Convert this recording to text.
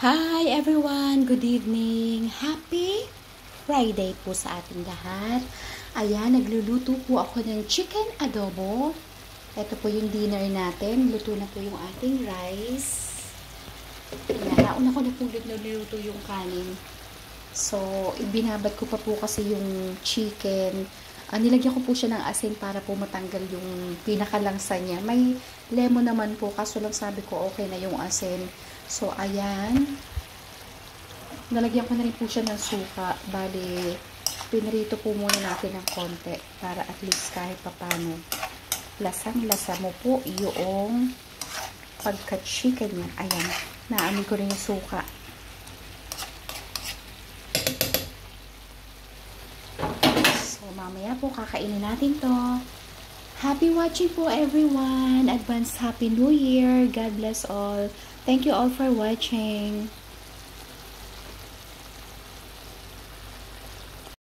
Hi everyone! Good evening! Happy Friday po sa ating lahat. Ayan, nagluluto po ako ng chicken adobo. Ito po yung dinner natin. Luto na po yung ating rice. Ayan, nauna ko na po niluluto yung kanin. So, ibinabad ko pa po kasi yung chicken. Nilagyan ko po siya ng asin para po matanggal yung pinakalangsa niya. May lemon naman po, kaso lang sabi ko okay na yung asin. So, ayan. Nalagyan ko na rin po siya ng suka. Bali, pinrito po muna natin ng konti para at least kahit papano lasang-lasa mo po yung pagka-chicken niya. Ayan. Naamoy ko rin yung suka. Mamaya po kakainin natin to. Happy watching po everyone. Advance Happy New Year. God bless all. Thank you all for watching.